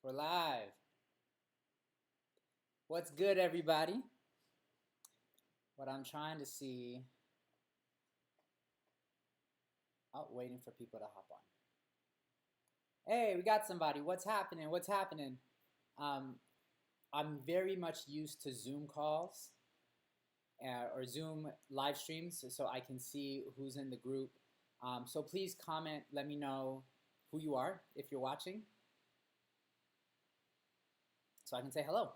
We're live. What's good, everybody? What I'm trying to see. Oh, waiting for people to hop on. Hey, we got somebody. What's happening? What's happening? Um, I'm very much used to Zoom calls or Zoom live streams so I can see who's in the group. So please comment, let me know who you are if you're watching so I can say hello.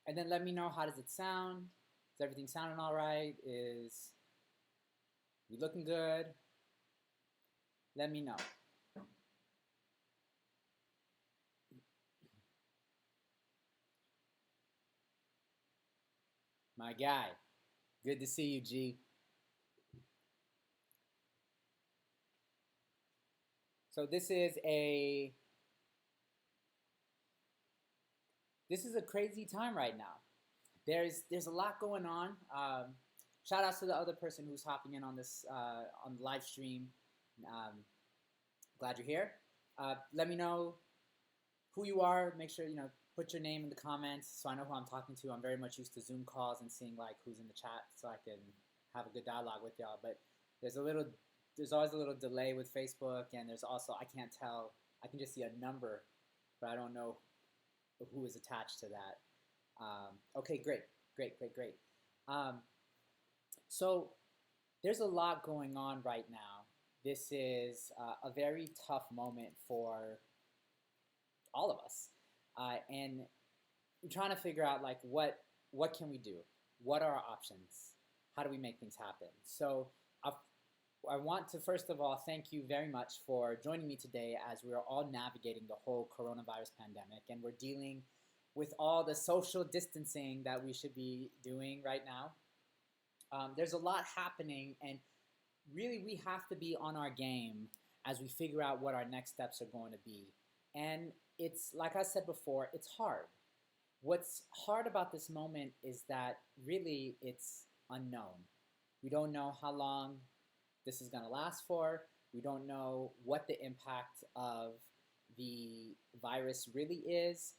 And then let me know, how does it sound? Is everything sounding all right? Is we looking good? Let me know. My guy. Good to see you, G. So this is a crazy time right now. There's a lot going on. Shout outs to the other person who's hopping in on this on the live stream. Um, Glad you're here. Let me know who you are. Make sure put your name in the comments so I know who I'm talking to. I'm very much used to Zoom calls and seeing like who's in the chat so I can have a good dialogue with y'all. But there's always a little delay with Facebook, and there's also, I can't tell. I can just see a number, but I don't know who is attached to that. Okay, great. Um, so there's a lot going on right now. This is a very tough moment for all of us, and we're trying to figure out like what can we do? What are our options? How do we make things happen? So I want to first of all thank you very much for joining me today as we are all navigating the whole coronavirus pandemic, and we're dealing with all the social distancing that we should be doing right now. There's a lot happening, and really we have to be on our game as we figure out what our next steps are going to be. And it's, like I said before, it's hard. What's hard about this moment is that really it's unknown. We don't know how long this is going to last for. We don't know what the impact of the virus really is.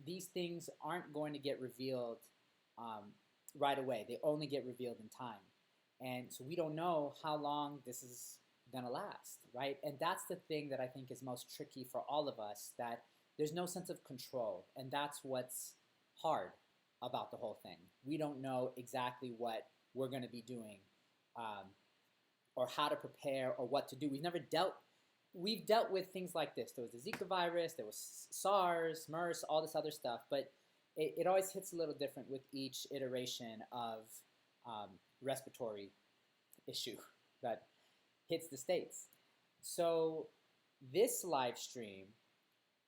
These things aren't going to get revealed right away. They only get revealed in time. And so we don't know how long this is going to last, right? And that's the thing that I think is most tricky for all of us, that there's no sense of control. And that's what's hard about the whole thing. We don't know exactly what we're going to be doing or how to prepare or what to do. We've dealt with things like this. There was the Zika virus, there was SARS, MERS, all this other stuff, but it always hits a little different with each iteration of respiratory issue that hits the States. So this live stream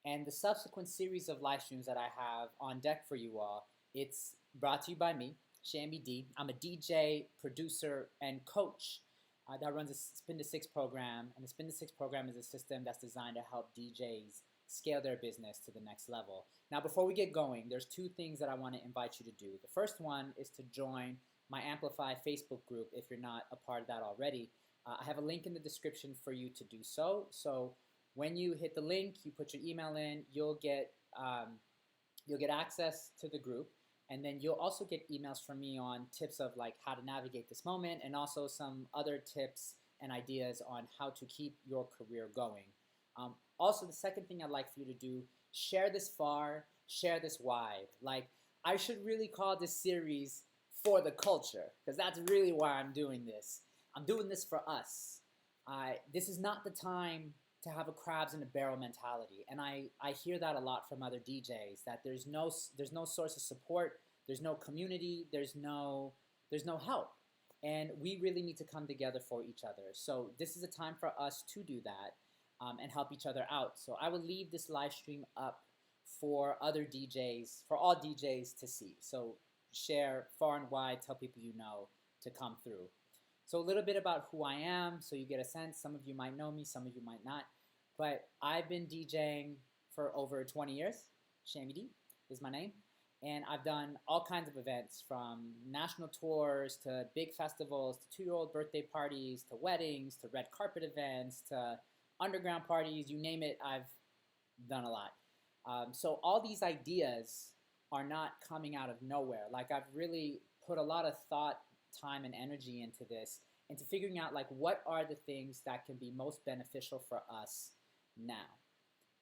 and the subsequent series of live streams that I have on deck for you all, it's brought to you by me, Shammy D. I'm a DJ, producer, and coach that runs a Spin to Six program. And the Spin to Six program is a system that's designed to help DJs scale their business to the next level. Now, before we get going, there's two things that I want to invite you to do. The first one is to join my Amplify Facebook group if you're not a part of that already. I have a link in the description for you to do so. So when you hit the link, you put your email in, you'll get access to the group. And then you'll also get emails from me on tips of like how to navigate this moment, and also some other tips and ideas on how to keep your career going. Also, the second thing I'd like for you to do, share this far, share this wide. Like, I should really call this series For the Culture, because that's really why I'm doing this. I'm doing this for us. This is not the time to have a crabs in a barrel mentality. And I hear that a lot from other DJs, that there's no source of support, there's no community, there's no help. And we really need to come together for each other. So this is a time for us to do that and help each other out. So I will leave this live stream up for other DJs, for all DJs to see. So share far and wide, tell people you know to come through. So a little bit about who I am, so you get a sense. Some of you might know me, some of you might not. But I've been DJing for over 20 years. Shammy D is my name. And I've done all kinds of events, from national tours to big festivals to 2-year-old birthday parties to weddings to red carpet events to underground parties. You name it, I've done a lot. So all these ideas are not coming out of nowhere. Like I've really put a lot of thought, time, and energy into this, into figuring out like what are the things that can be most beneficial for us now.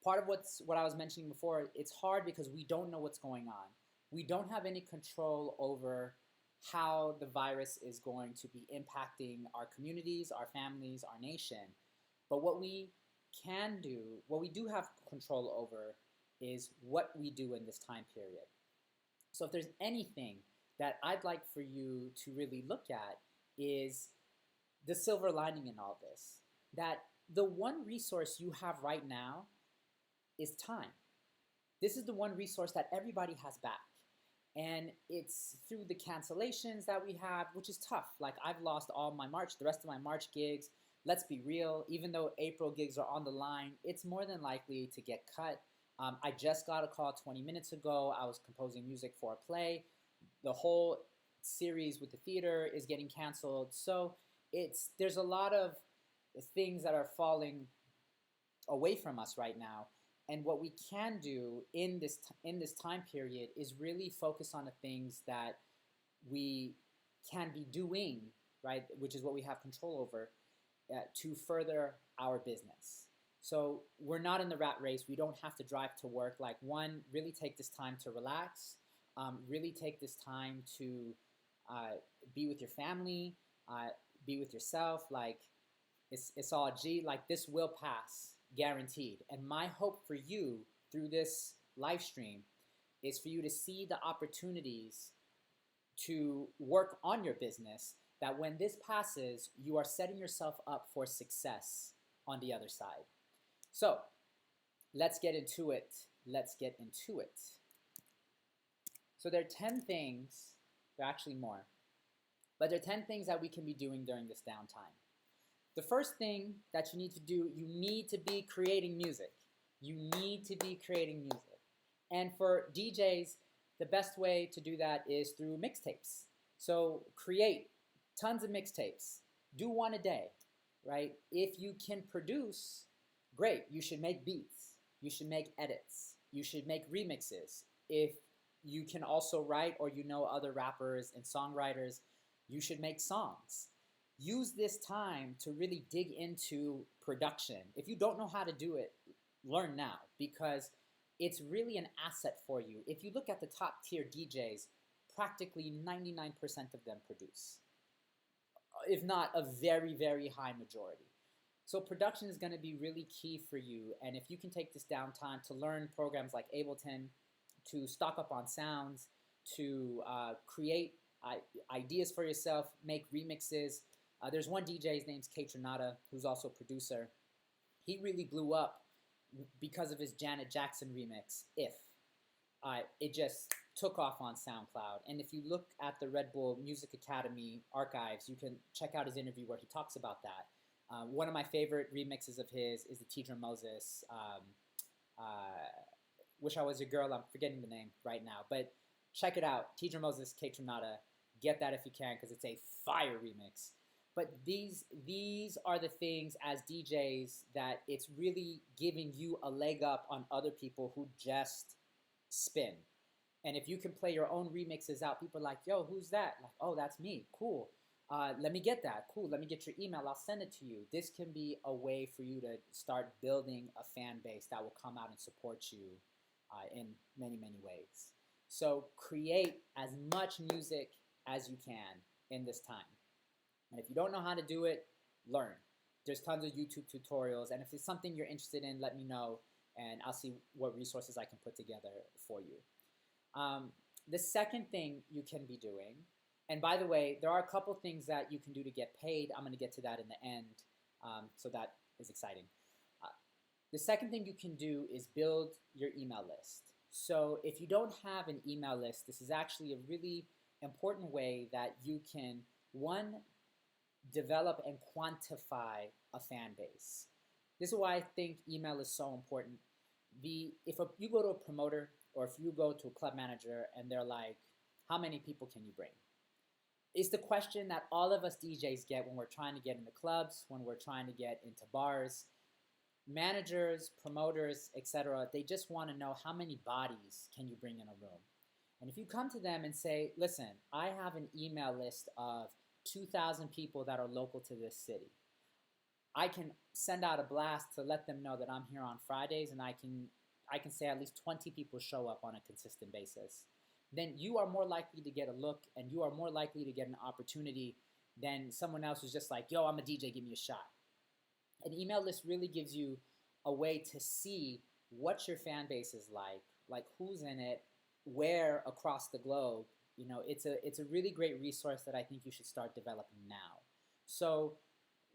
Part of what I was mentioning before, it's hard because we don't know what's going on. We don't have any control over how the virus is going to be impacting our communities, our families, our nation. But what we can do, what we do have control over, is what we do in this time period. So if there's anything that I'd like for you to really look at is the silver lining in all this, that the one resource you have right now is time. This is the one resource that everybody has back. And it's through the cancellations that we have, which is tough. Like I've lost all my March, the rest of my March gigs. Let's be real, even though April gigs are on the line, it's more than likely to get cut. I just got a call 20 minutes ago. I was composing music for a play. The whole series with the theater is getting canceled. So there's a lot of things that are falling away from us right now. And what we can do in this time period is really focus on the things that we can be doing, right? Which is what we have control over, to further our business. So we're not in the rat race. We don't have to drive to work. Like one, really take this time to relax. Really take this time to be with your family, be with yourself. Like it's all G. Like this will pass, guaranteed. And my hope for you through this live stream is for you to see the opportunities to work on your business, that when this passes, you are setting yourself up for success on the other side. So let's get into it. Let's get into it. So there are 10 things, there are actually more, but there are 10 things that we can be doing during this downtime. The first thing that you need to do, you need to be creating music. You need to be creating music. And for DJs, the best way to do that is through mixtapes. So create tons of mixtapes. Do one a day, right? If you can produce, great. You should make beats. You should make edits. You should make remixes. If you can also write, or you know other rappers and songwriters, you should make songs. Use this time to really dig into production. If you don't know how to do it, learn now, because it's really an asset for you. If you look at the top tier DJs, practically 99% of them produce, if not a very, very high majority. So production is going to be really key for you. And if you can take this downtime to learn programs like Ableton, to stock up on sounds, to create ideas for yourself, make remixes. There's one DJ, his name's Kaytranada, who's also a producer. He really blew up because of his Janet Jackson remix, If. It just took off on SoundCloud. And if you look at the Red Bull Music Academy archives, you can check out his interview where he talks about that. One of my favorite remixes of his is the Tidra Moses, Wish I Was Your Girl. I'm forgetting the name right now. But check it out, Tidra Moses, Kaytranada. Get that if you can, because it's a fire remix. But these are the things as DJs that it's really giving you a leg up on other people who just spin. And if you can play your own remixes out, people are like, yo, who's that? Like, oh, that's me. Cool. Let me get that. Cool. Let me get your email. I'll send it to you. This can be a way for you to start building a fan base that will come out and support you in many, many ways. So create as much music as you can in this time. And if you don't know how to do it, learn. There's tons of YouTube tutorials. And if it's something you're interested in, let me know, and I'll see what resources I can put together for you. The second thing you can be doing, and by the way, there are a couple things that you can do to get paid. I'm going to get to that in the end, so that is exciting. The second thing you can do is build your email list. So if you don't have an email list, this is actually a really important way that you can, one, develop and quantify a fan base. This is why I think email is so important. You go to a promoter, or if you go to a club manager and they're like, how many people can you bring? It's the question that all of us DJs get when we're trying to get into clubs, when we're trying to get into bars. Managers, promoters, etc., they just want to know how many bodies can you bring in a room. And if you come to them and say, listen, I have an email list of 2,000 people that are local to this city. I can send out a blast to let them know that I'm here on Fridays, and I can say at least 20 people show up on a consistent basis. Then you are more likely to get a look, and you are more likely to get an opportunity than someone else who's just like, yo, I'm a DJ, give me a shot. An email list really gives you a way to see what your fan base is like who's in it, where across the globe. You know, it's a really great resource that I think you should start developing now. So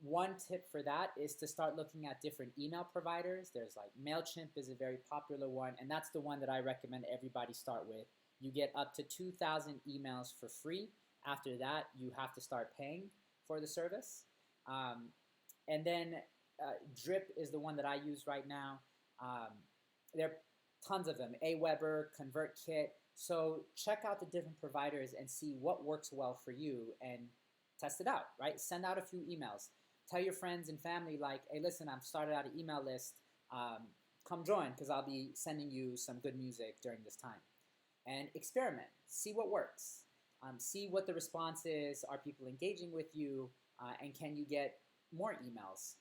one tip for that is to start looking at different email providers. There's like MailChimp is a very popular one, and that's the one that I recommend everybody start with. You get up to 2,000 emails for free. After that, you have to start paying for the service. And then Drip is the one that I use right now. There are tons of them, Aweber, ConvertKit. So check out the different providers and see what works well for you and test it out, right? Send out a few emails. Tell your friends and family like, hey, listen, I've started out an email list. Come join because I'll be sending you some good music during this time. And experiment. See what works. See what the response is. Are people engaging with you? And can you get more emails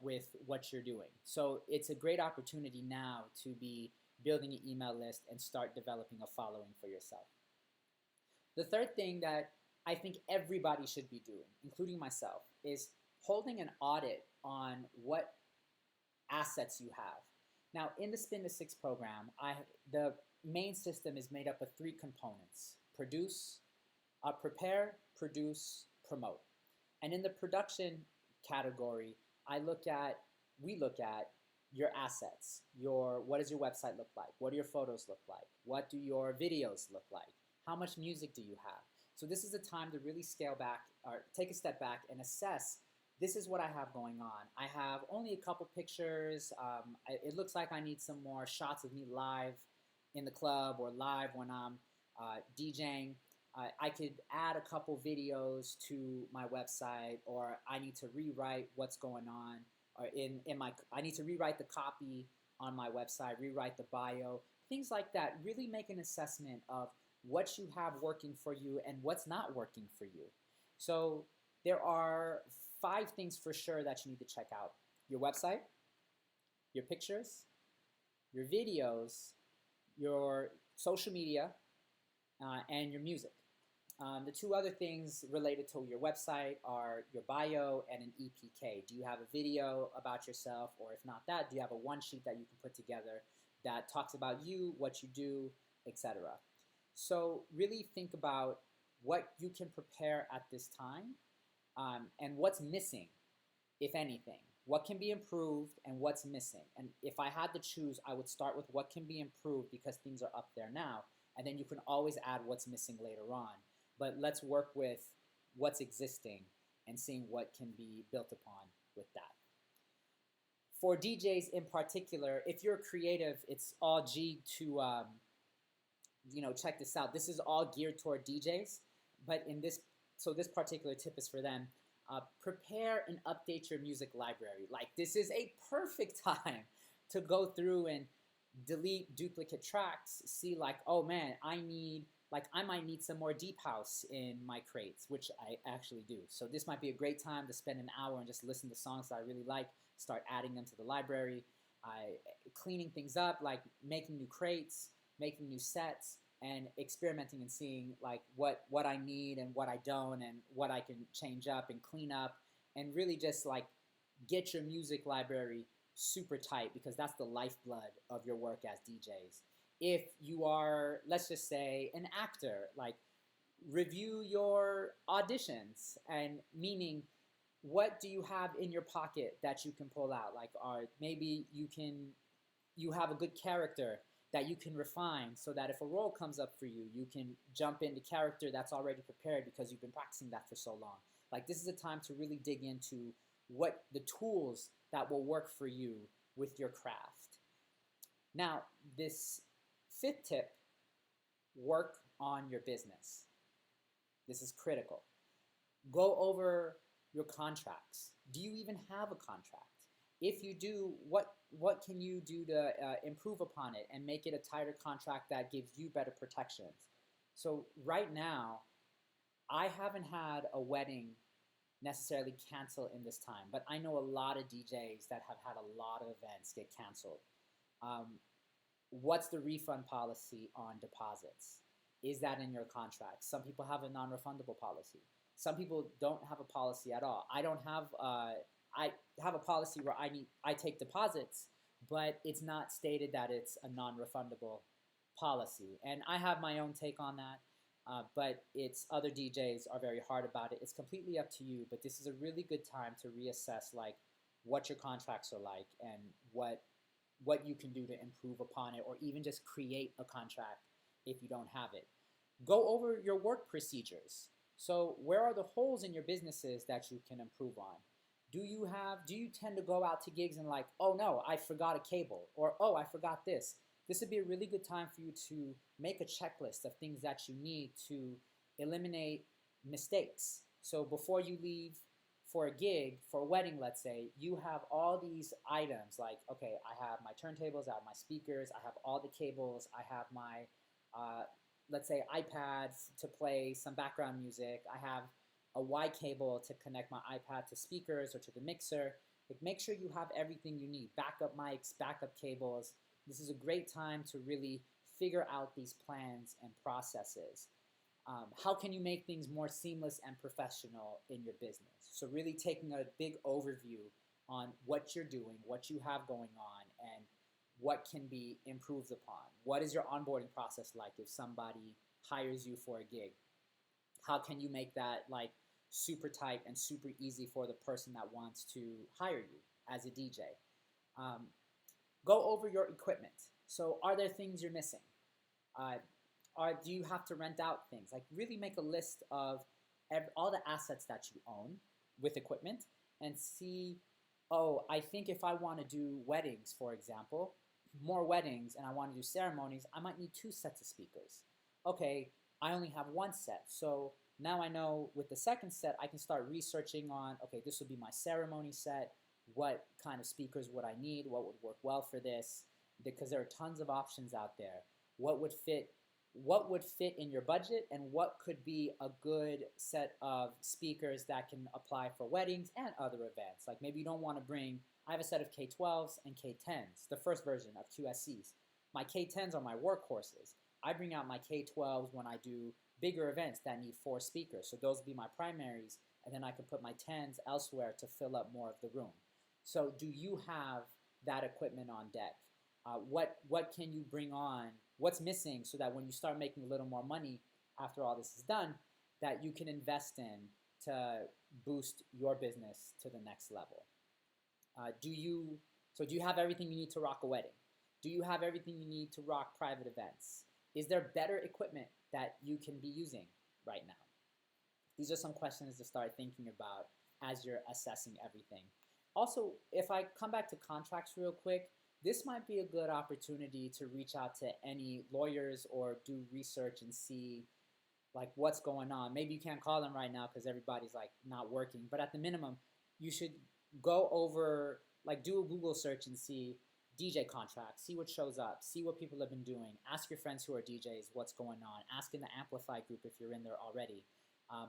with what you're doing? So it's a great opportunity now to be building an email list and start developing a following for yourself. The third thing that I think everybody should be doing, including myself, is holding an audit on what assets you have. Now, in the Spin to Six program, the main system is made up of 3 components: prepare, produce, promote. And in the production category, we look at your assets. What does your website look like? What do your photos look like? What do your videos look like? How much music do you have? So this is a time to really scale back or take a step back and assess, this is what I have going on. I have only a couple pictures. It looks like I need some more shots of me live in the club or live when I'm DJing. I could add a couple videos to my website, or I need to rewrite what's going on, or I need to rewrite the copy on my website, rewrite the bio, things like that. Really make an assessment of what you have working for you and what's not working for you. So there are 5 things for sure that you need to check out: your website, your pictures, your videos, your social media, and your music. The 2 other things related to your website are your bio and an EPK. Do you have a video about yourself? Or if not that, do you have a one sheet that you can put together that talks about you, what you do, etc.? So really think about what you can prepare at this time and what's missing, if anything. What can be improved and what's missing? And if I had to choose, I would start with what can be improved because things are up there now. And then you can always add what's missing later on. But let's work with what's existing and seeing what can be built upon with that. For DJs in particular, if you're creative, it's all G to, check this out. This is all geared toward DJs, but this particular tip is for them. Prepare and update your music library. Like, this is a perfect time to go through and delete duplicate tracks, see like, oh man, I might need some more deep house in my crates, which I actually do. So this might be a great time to spend an hour and just listen to songs that I really like, start adding them to the library, cleaning things up, like making new crates, making new sets, and experimenting and seeing like what I need and what I don't and what I can change up and clean up, and really just like get your music library super tight, because that's the lifeblood of your work as DJs. If you are, let's just say, an actor, like review your auditions, and meaning what do you have in your pocket that you can pull out? Like, maybe you have a good character that you can refine so that if a role comes up for you, you can jump into character that's already prepared because you've been practicing that for so long. Like, this is a time to really dig into what the tools that will work for you with your craft. Now, this 5th tip, work on your business. This is critical. Go over your contracts. Do you even have a contract? If you do, what can you do to improve upon it and make it a tighter contract that gives you better protections? So right now, I haven't had a wedding necessarily cancel in this time, but I know a lot of DJs that have had a lot of events get canceled. Um, what's the refund policy on deposits? Is that in your contract? Some people have a non-refundable policy. Some people don't have a policy at all. I don't have. I have a policy where I take deposits, but it's not stated that it's a non-refundable policy. And I have my own take on that. But it's other DJs are very hard about it. It's completely up to you. But this is a really good time to reassess like what your contracts are like and what you can do to improve upon it, or even just create a contract if you don't have it. Go over your work procedures. So where are the holes in your businesses that you can improve on? Do you tend to go out to gigs and like, oh no, I forgot a cable, or oh, I forgot this? This would be a really good time for you to make a checklist of things that you need to eliminate mistakes. So before you leave for a gig, for a wedding, let's say, you have all these items like, okay, I have my turntables, I have my speakers, I have all the cables, I have my, let's say, iPad to play some background music, I have a Y cable to connect my iPad to speakers or to the mixer. Like, make sure you have everything you need, backup mics, backup cables. This is a great time to really figure out these plans and processes. How can you make things more seamless and professional in your business? So really taking a big overview on what you're doing, what you have going on, and what can be improved upon. What is your onboarding process like if somebody hires you for a gig? How can you make that like super tight and super easy for the person that wants to hire you as a DJ? Go over your equipment. So are there things you're missing? Do you have to rent out things? Like really make a list of all the assets that you own with equipment and see, oh, I think if I want to do weddings, for example, more weddings, and I want to do ceremonies, I might need 2 sets of speakers. Okay, I only have 1 set. So now I know with the second set, I can start researching on, okay, this would be my ceremony set. What kind of speakers would I need? What would work well for this? Because there are tons of options out there. What would fit in your budget, and what could be a good set of speakers that can apply for weddings and other events? Like maybe you don't want to bring, I have a set of K12s and K10s, the first version of QSCs. My K10s are my workhorses. I bring out my K12s when I do bigger events that need 4 speakers. So those would be my primaries, and then I can put my 10s elsewhere to fill up more of the room. So do you have that equipment on deck? What can you bring on? What's missing so that when you start making a little more money after all this is done, that you can invest in to boost your business to the next level? Do you have everything you need to rock a wedding? Do you have everything you need to rock private events? Is there better equipment that you can be using right now? These are some questions to start thinking about as you're assessing everything. Also, if I come back to contracts real quick, this might be a good opportunity to reach out to any lawyers or do research and see like what's going on. Maybe you can't call them right now because everybody's like not working, but at the minimum, you should go over, like do a Google search and see DJ contracts, see what shows up, see what people have been doing, ask your friends who are DJs what's going on, ask in the Amplify group if you're in there already.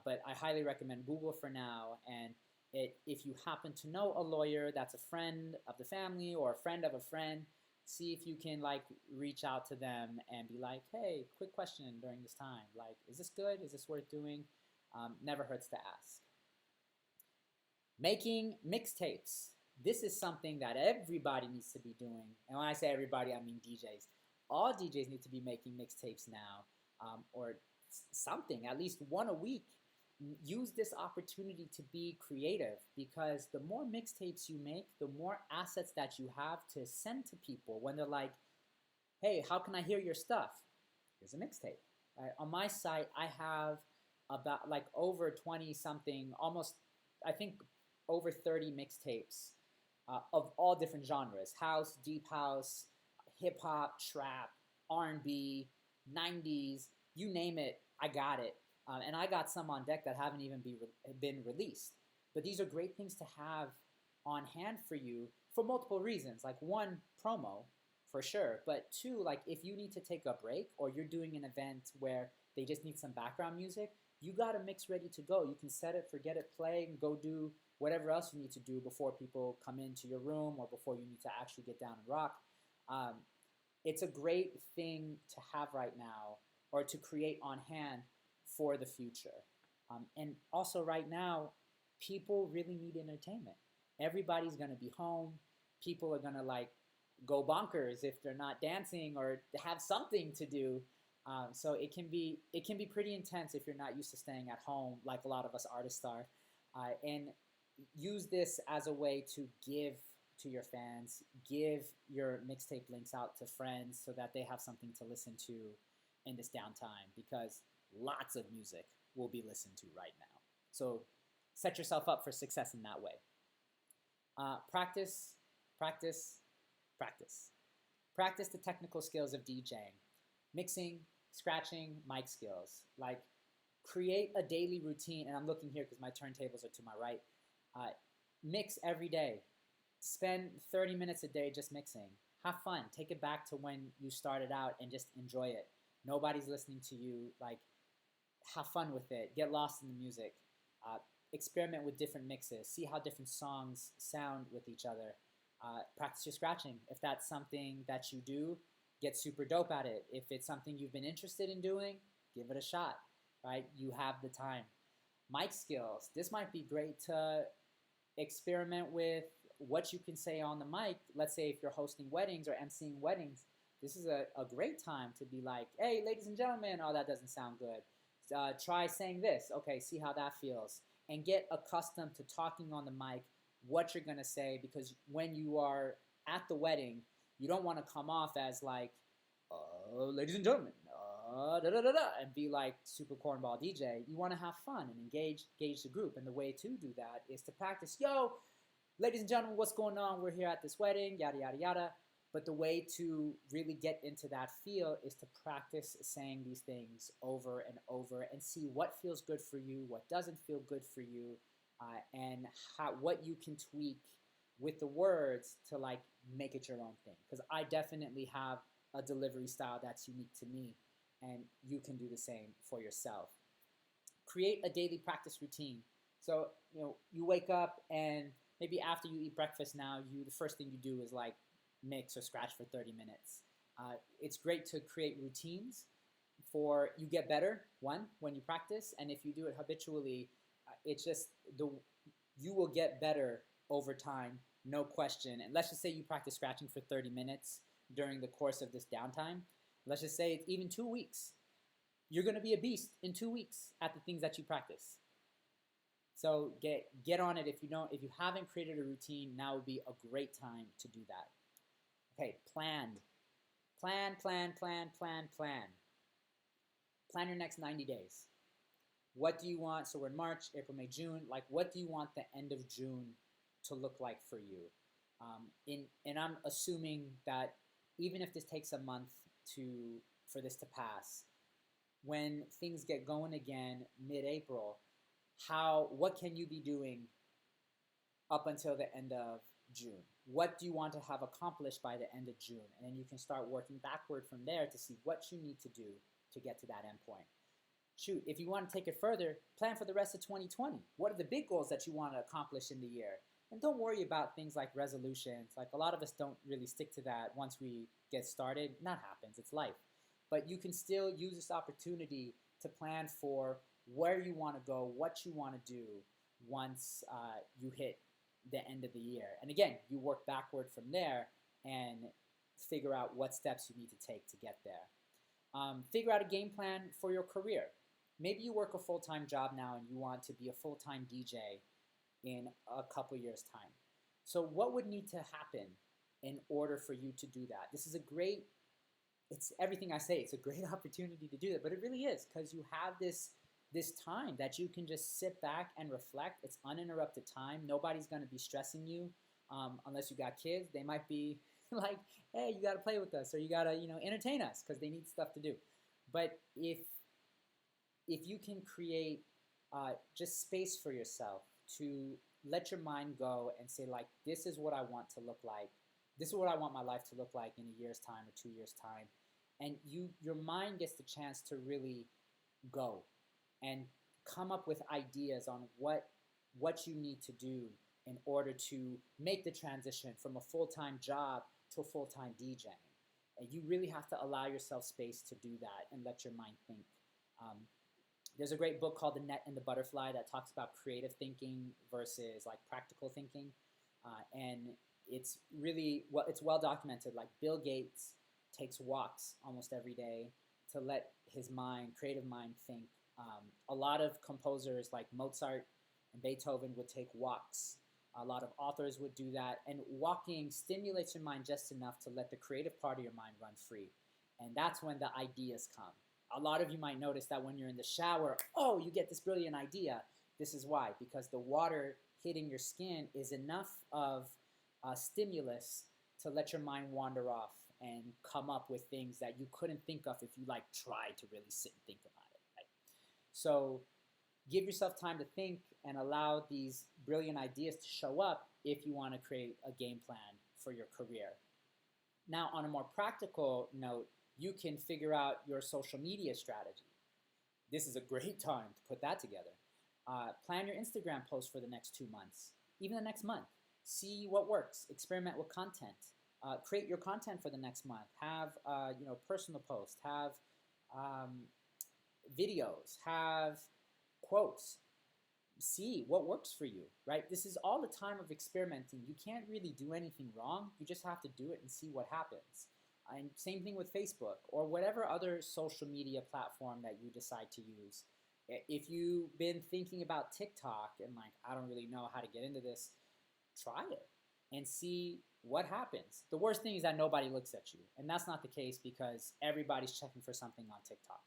But I highly recommend Google for now, and if you happen to know a lawyer that's a friend of the family or a friend of a friend, see if you can like reach out to them and be like, hey, quick question during this time. Like, is this good? Is this worth doing? Never hurts to ask. Making mixtapes. This is something that everybody needs to be doing. And when I say everybody, I mean DJs. All DJs need to be making mixtapes now, or something, at least one a week. Use this opportunity to be creative, because the more mixtapes you make, the more assets that you have to send to people when they're like, hey, how can I hear your stuff? Here's a mixtape. Right? On my site, I have about like over 20 something, almost, I think over 30 mixtapes of all different genres: house, deep house, hip hop, trap, R&B, 90s, you name it, I got it. And I got some on deck that haven't even been released. But these are great things to have on hand for you for multiple reasons. Like one, promo, for sure. But two, like if you need to take a break or you're doing an event where they just need some background music, you got a mix ready to go. You can set it, forget it, play, and go do whatever else you need to do before people come into your room or before you need to actually get down and rock. Um, it's a great thing to have right now or to create on hand for the future. And also right now, people really need entertainment. Everybody's going to be home. People are going to like go bonkers if they're not dancing or have something to do. So it can be pretty intense if you're not used to staying at home like a lot of us artists are. And use this as a way to give to your fans, give your mixtape links out to friends so that they have something to listen to in this downtime, because lots of music will be listened to right now. So set yourself up for success in that way. Practice, practice, practice. Practice the technical skills of DJing, mixing, scratching, mic skills. Like create a daily routine, and I'm looking here because my turntables are to my right. Mix every day. Spend 30 minutes a day just mixing. Have fun. Take it back to when you started out and just enjoy it. Nobody's listening to you. Like, have fun with it. Get lost in the music. Experiment with different mixes. See how different songs sound with each other. Practice your scratching. If that's something that you do, get super dope at it. If it's something you've been interested in doing, give it a shot, right? You have the time. Mic skills. This might be great to experiment with what you can say on the mic. Let's say if you're hosting weddings or emceeing weddings, this is a great time to be like, hey, ladies and gentlemen, oh, that doesn't sound good. Try saying this. Okay, see how that feels. And get accustomed to talking on the mic, what you're going to say, because when you are at the wedding, you don't want to come off as like, ladies and gentlemen, and be like super cornball DJ. You want to have fun and engage the group. And the way to do that is to practice, yo, ladies and gentlemen, what's going on? We're here at this wedding, yada, yada, yada. But the way to really get into that feel is to practice saying these things over and over and see what feels good for you, what doesn't feel good for you, and what you can tweak with the words to like make it your own thing. Because I definitely have a delivery style that's unique to me, and you can do the same for yourself. Create a daily practice routine. So, you wake up and maybe after you eat breakfast now, the first thing you do is like mix or scratch for 30 minutes. It's great to create routines for you get better, one, when you practice, and if you do it habitually, it's just you will get better over time, no question. And let's just say you practice scratching for 30 minutes during the course of this downtime. Let's just say it's even 2 weeks. You're going to be a beast in 2 weeks at the things that you practice. So get on it. If you haven't created a routine, now would be a great time to do that. Okay, plan. Plan your next 90 days. What do you want? So we're in March, April, May, June. Like, what do you want the end of June to look like for you? And I'm assuming that even if this takes a month for this to pass, when things get going again mid-April, what can you be doing up until the end of June? What do you want to have accomplished by the end of June? And then you can start working backward from there to see what you need to do to get to that end point. Shoot, if you want to take it further, plan for the rest of 2020. What are the big goals that you want to accomplish in the year? And don't worry about things like resolutions. Like, a lot of us don't really stick to that once we get started. That happens, it's life. But you can still use this opportunity to plan for where you want to go, what you want to do once you hit the end of the year. And again, you work backward from there and figure out what steps you need to take to get there. Figure out a game plan for your career. Maybe you work a full-time job now and you want to be a full-time DJ in a couple years' time. So what would need to happen in order for you to do that? This is it's everything I say, it's a great opportunity to do that, but it really is, because you have this time that you can just sit back and reflect. It's uninterrupted time. Nobody's going to be stressing you unless you got kids. They might be like, hey, you got to play with us, or you got to entertain us, because they need stuff to do. But if you can create just space for yourself to let your mind go and say, like, this is what I want to look like. This is what I want my life to look like in a year's time or 2 years' time. And your mind gets the chance to really go and come up with ideas on what you need to do in order to make the transition from a full-time job to a full-time DJing. And you really have to allow yourself space to do that and let your mind think. Um, there's a great book called The Net and the Butterfly that talks about creative thinking versus like practical thinking. And it's really, well, it's well documented. Like Bill Gates takes walks almost every day to let his mind, creative mind, think. A lot of composers like Mozart and Beethoven would take walks. A lot of authors would do that. And walking stimulates your mind just enough to let the creative part of your mind run free. And that's when the ideas come. A lot of you might notice that when you're in the shower, oh, you get this brilliant idea. This is why, because the water hitting your skin is enough of a stimulus to let your mind wander off and come up with things that you couldn't think of if you like tried to really sit and think about it. Right? So give yourself time to think and allow these brilliant ideas to show up if you want to create a game plan for your career. Now, on a more practical note, you can figure out your social media strategy. This is a great time to put that together. Plan your Instagram posts for the next 2 months, even the next month. See what works. Experiment with content. Create your content for the next month. Have personal posts. Have videos. Have quotes. See what works for you, right? This is all the time of experimenting. You can't really do anything wrong. You just have to do it and see what happens. And same thing with Facebook or whatever other social media platform that you decide to use. If you've been thinking about TikTok and like, I don't really know how to get into this, try it and see what happens. The worst thing is that nobody looks at you. And that's not the case because everybody's checking for something on TikTok.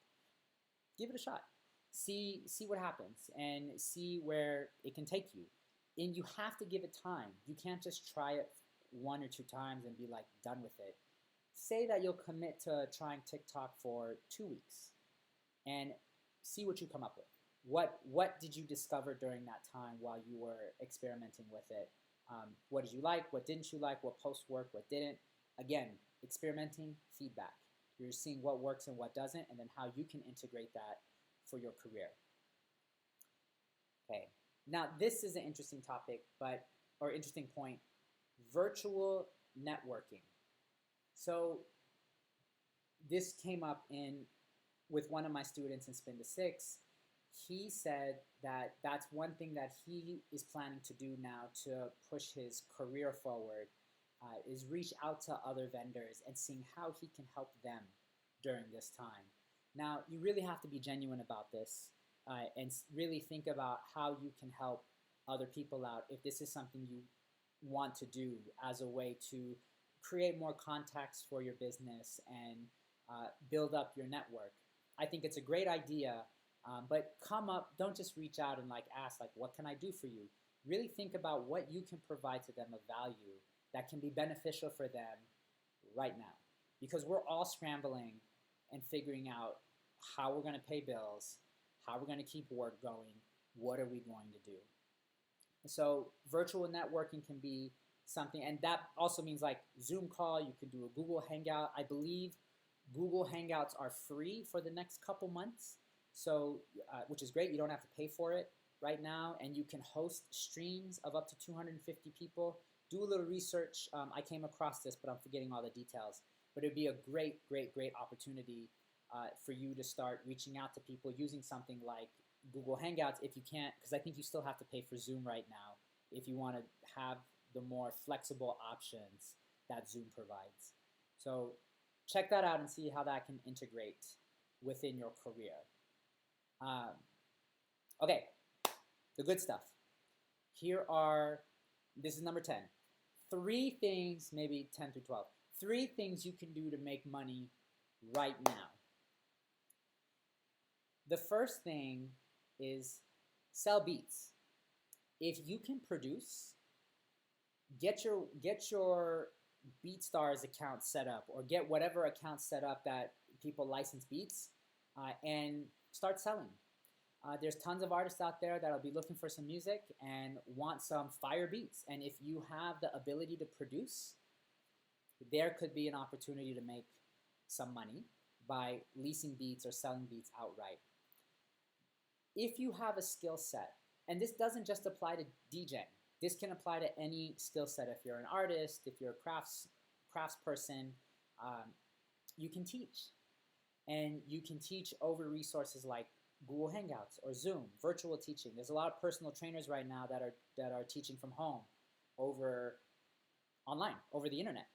Give it a shot. See what happens and see where it can take you. And you have to give it time. You can't just try it 1 or 2 times and be like done with it. Say that you'll commit to trying TikTok for 2 weeks and see what you come up with. What did you discover during that time while you were experimenting with it? What did you like? What didn't you like? What posts worked? What didn't? Again, experimenting, feedback. You're seeing what works and what doesn't, and then how you can integrate that for your career. Okay, now this is an interesting topic, or interesting point, virtual networking. So this came up with one of my students in Spin to Six. He said that that's one thing that he is planning to do now to push his career forward, is reach out to other vendors and seeing how he can help them during this time. Now, you really have to be genuine about this and really think about how you can help other people out if this is something you want to do as a way to create more contacts for your business and build up your network. I think it's a great idea, but don't just reach out and like ask, like, what can I do for you? Really think about what you can provide to them of value that can be beneficial for them right now. Because we're all scrambling and figuring out how we're going to pay bills, how we're going to keep work going, what are we going to do? So virtual networking can be something, and that also means like Zoom call, you could do a Google Hangout. I believe Google Hangouts are free for the next couple months, so which is great. You don't have to pay for it right now, and you can host streams of up to 250 people. Do a little research. I came across this, but I'm forgetting all the details. But it'd be a great, great, great opportunity for you to start reaching out to people using something like Google Hangouts if you can't, because I think you still have to pay for Zoom right now if you want to have the more flexible options that Zoom provides. So check that out and see how that can integrate within your career. Okay, the good stuff. This is number 10. 3 things, maybe 10 through 12. 3 things you can do to make money right now. The first thing is sell beats. If you can produce, get your BeatStars account set up, or get whatever account set up that people license beats, and start selling. There's tons of artists out there that'll be looking for some music and want some fire beats. And if you have the ability to produce, there could be an opportunity to make some money by leasing beats or selling beats outright. If you have a skill set, and this doesn't just apply to DJing, this can apply to any skill set. If you're an artist, if you're a craftsperson, you can teach. And you can teach over resources like Google Hangouts or Zoom, virtual teaching. There's a lot of personal trainers right now that are teaching from home over online, over the internet.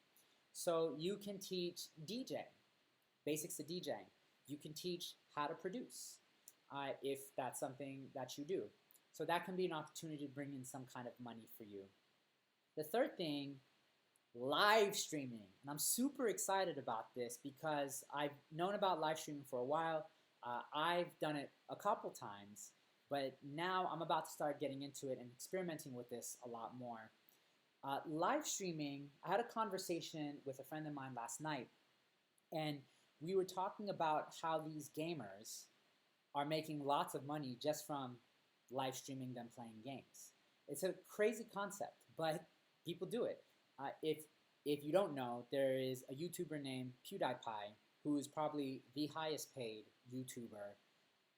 So you can teach DJing, basics to DJing. You can teach how to produce if that's something that you do. So that can be an opportunity to bring in some kind of money for you. The third thing, live streaming. And I'm super excited about this because I've known about live streaming for a while. I've done it a couple times, but now I'm about to start getting into it and experimenting with this a lot more. Live streaming, I had a conversation with a friend of mine last night, and we were talking about how these gamers are making lots of money just from live streaming them playing games. It's a crazy concept, but people do it. If you don't know, there is a YouTuber named PewDiePie who is probably the highest paid YouTuber.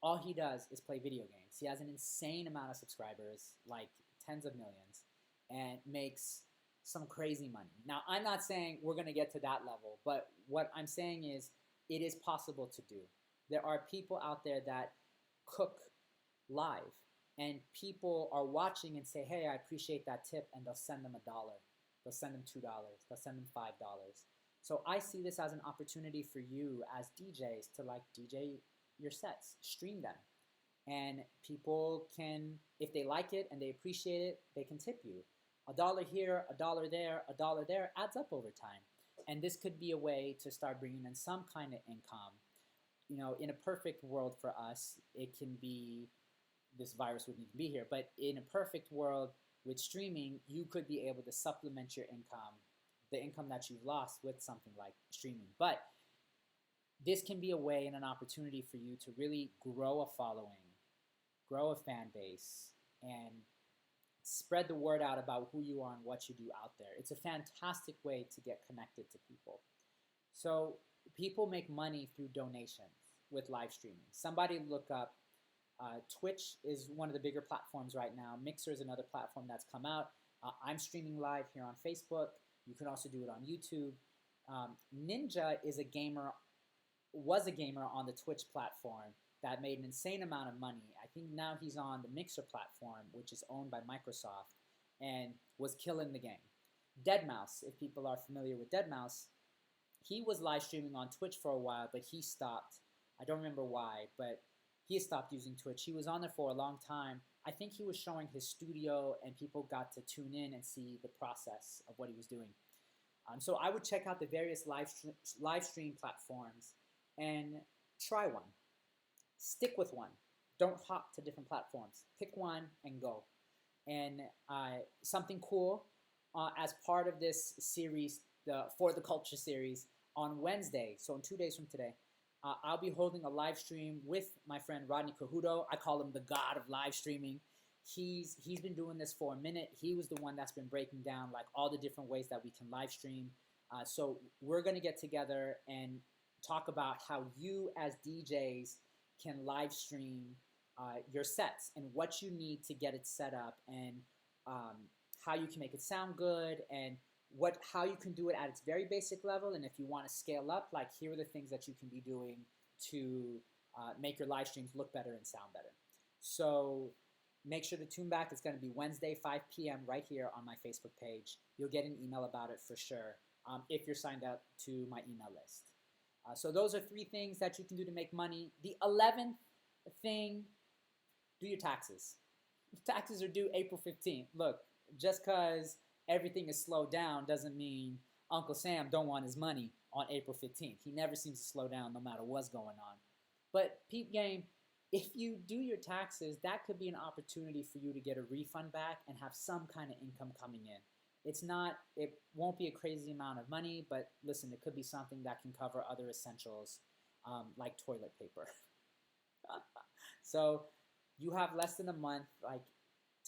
All he does is play video games. He has an insane amount of subscribers, like tens of millions, and makes some crazy money. Now, I'm not saying we're going to get to that level, but what I'm saying is it is possible to do. There are people out there that cook live, and people are watching and say, hey, I appreciate that tip, and they'll send them $1. They'll send them $2. They'll send them $5. So I see this as an opportunity for you as DJs to like DJ your sets, stream them. And people can, if they like it and they appreciate it, they can tip you. $1 here, $1 there, $1 there adds up over time. And this could be a way to start bringing in some kind of income. You know, in a perfect world for us, it can be, this virus wouldn't even be here, but in a perfect world with streaming, you could be able to supplement your income, the income that you've lost with something like streaming. But this can be a way and an opportunity for you to really grow a following, grow a fan base, and spread the word out about who you are and what you do out there. It's a fantastic way to get connected to people. So people make money through donations with live streaming. Somebody look up, Twitch is one of the bigger platforms right now. Mixer is another platform that's come out. I'm streaming live here on Facebook. You can also do it on YouTube. Ninja is a gamer, was a gamer on the Twitch platform that made an insane amount of money. I think now he's on the Mixer platform, which is owned by Microsoft, and was killing the game. Deadmau5, if people are familiar with Deadmau5, he was live streaming on Twitch for a while, but he stopped. I don't remember why, but he stopped using Twitch. He was on there for a long time. I think he was showing his studio, and people got to tune in and see the process of what he was doing. So I would check out the various live stream platforms and try one. Stick with one. Don't hop to different platforms. Pick one and go. And something cool as part of this series, the For the Culture series, on Wednesday, so in 2 days from today, I'll be holding a live stream with my friend Rodney Cahudo. I call him the god of live streaming. He's been doing this for a minute. He was the one that's been breaking down like all the different ways that we can live stream. So we're going to get together and talk about how you as DJs can live stream your sets and what you need to get it set up, and how you can make it sound good, and how you can do it at its very basic level. And if you want to scale up, like here are the things that you can be doing to make your live streams look better and sound better. So make sure to tune back. It's going to be Wednesday, 5 p.m. right here on my Facebook page. You'll get an email about it for sure if you're signed up to my email list. So those are 3 things that you can do to make money. The 11th thing, do your taxes. Taxes are due April 15th. Look, just because everything is slowed down doesn't mean Uncle Sam don't want his money on April 15th. He never seems to slow down no matter what's going on. But peep game, if you do your taxes, that could be an opportunity for you to get a refund back and have some kind of income coming in. It won't be a crazy amount of money, but listen, it could be something that can cover other essentials like toilet paper. So you have less than a month. Like,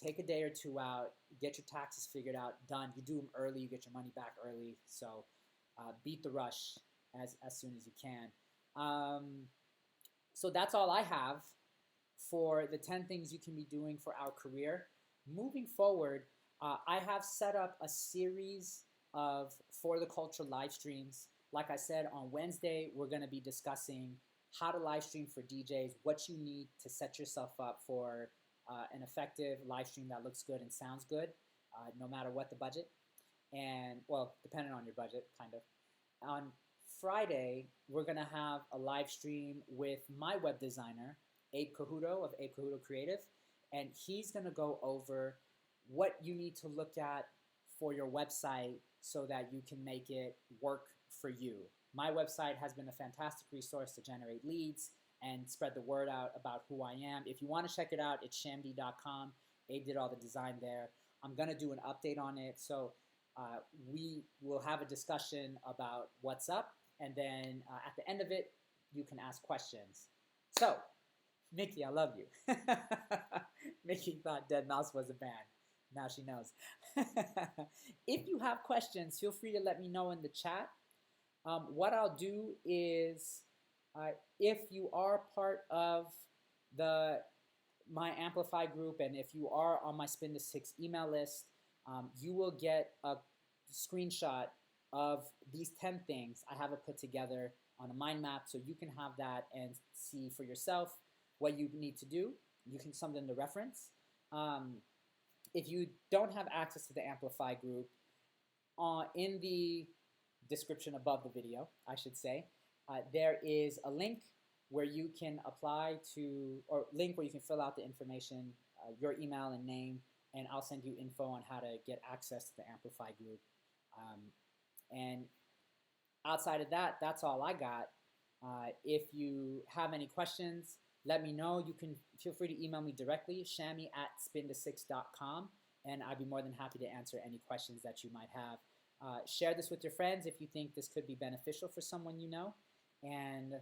take a day or two out, get your taxes figured out, done. You do them early, you get your money back early. So beat the rush as soon as you can. So that's all I have for the 10 things you can be doing for our career. Moving forward, I have set up a series of For the Culture live streams. Like I said, on Wednesday, we're going to be discussing how to live stream for DJs, what you need to set yourself up for an effective live stream that looks good and sounds good, no matter what the budget. And, well, depending on your budget, kind of. On Friday, we're going to have a live stream with my web designer, Abe Cahuto of Abe Cahuto Creative, and he's going to go over what you need to look at for your website so that you can make it work for you. My website has been a fantastic resource to generate leads and spread the word out about who I am. If you want to check it out, it's shamdy.com. Abe did all the design there. I'm going to do an update on it, so we will have a discussion about what's up, and then at the end of it, you can ask questions. So, Mickey, I love you. Mickey thought Dead Mouse was a band. Now she knows. If you have questions, feel free to let me know in the chat. What I'll do is, if you are part of my Amplify group, and if you are on my Spin to 6 email list, you will get a screenshot of these 10 things. I have it put together on a mind map, so you can have that and see for yourself what you need to do. You can something to reference. If you don't have access to the Amplify group, in the description above the video, I should say, there is a link where you can apply to, or link where you can fill out the information, your email and name, and I'll send you info on how to get access to the Amplify group. And outside of that, that's all I got. If you have any questions, let me know. You can feel free to email me directly, shammy@spinto6.com, and I'd be more than happy to answer any questions that you might have. Share this with your friends if you think this could be beneficial for someone you know, and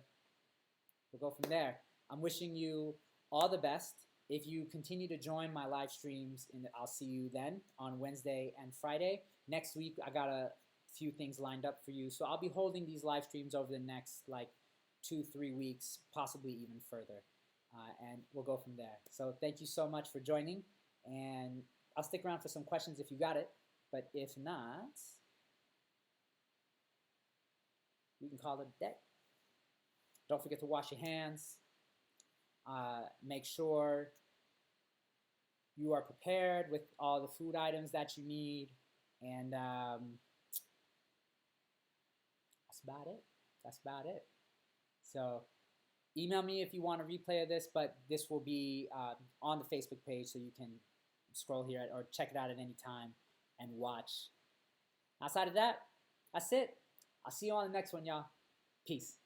we'll go from there. I'm wishing you all the best. If you continue to join my live streams, I'll see you then on Wednesday and Friday. Next week, I got a few things lined up for you. So I'll be holding these live streams over the next 2-3 weeks, possibly even further. And we'll go from there. So thank you so much for joining. And I'll stick around for some questions if you got it. But if not, we can call it a day. Don't forget to wash your hands. Make sure you are prepared with all the food items that you need. And that's about it. That's about it. So email me if you want a replay of this, but this will be on the Facebook page, so you can scroll here or check it out at any time and watch. Outside of that, that's it. I'll see you on the next one, y'all. Peace.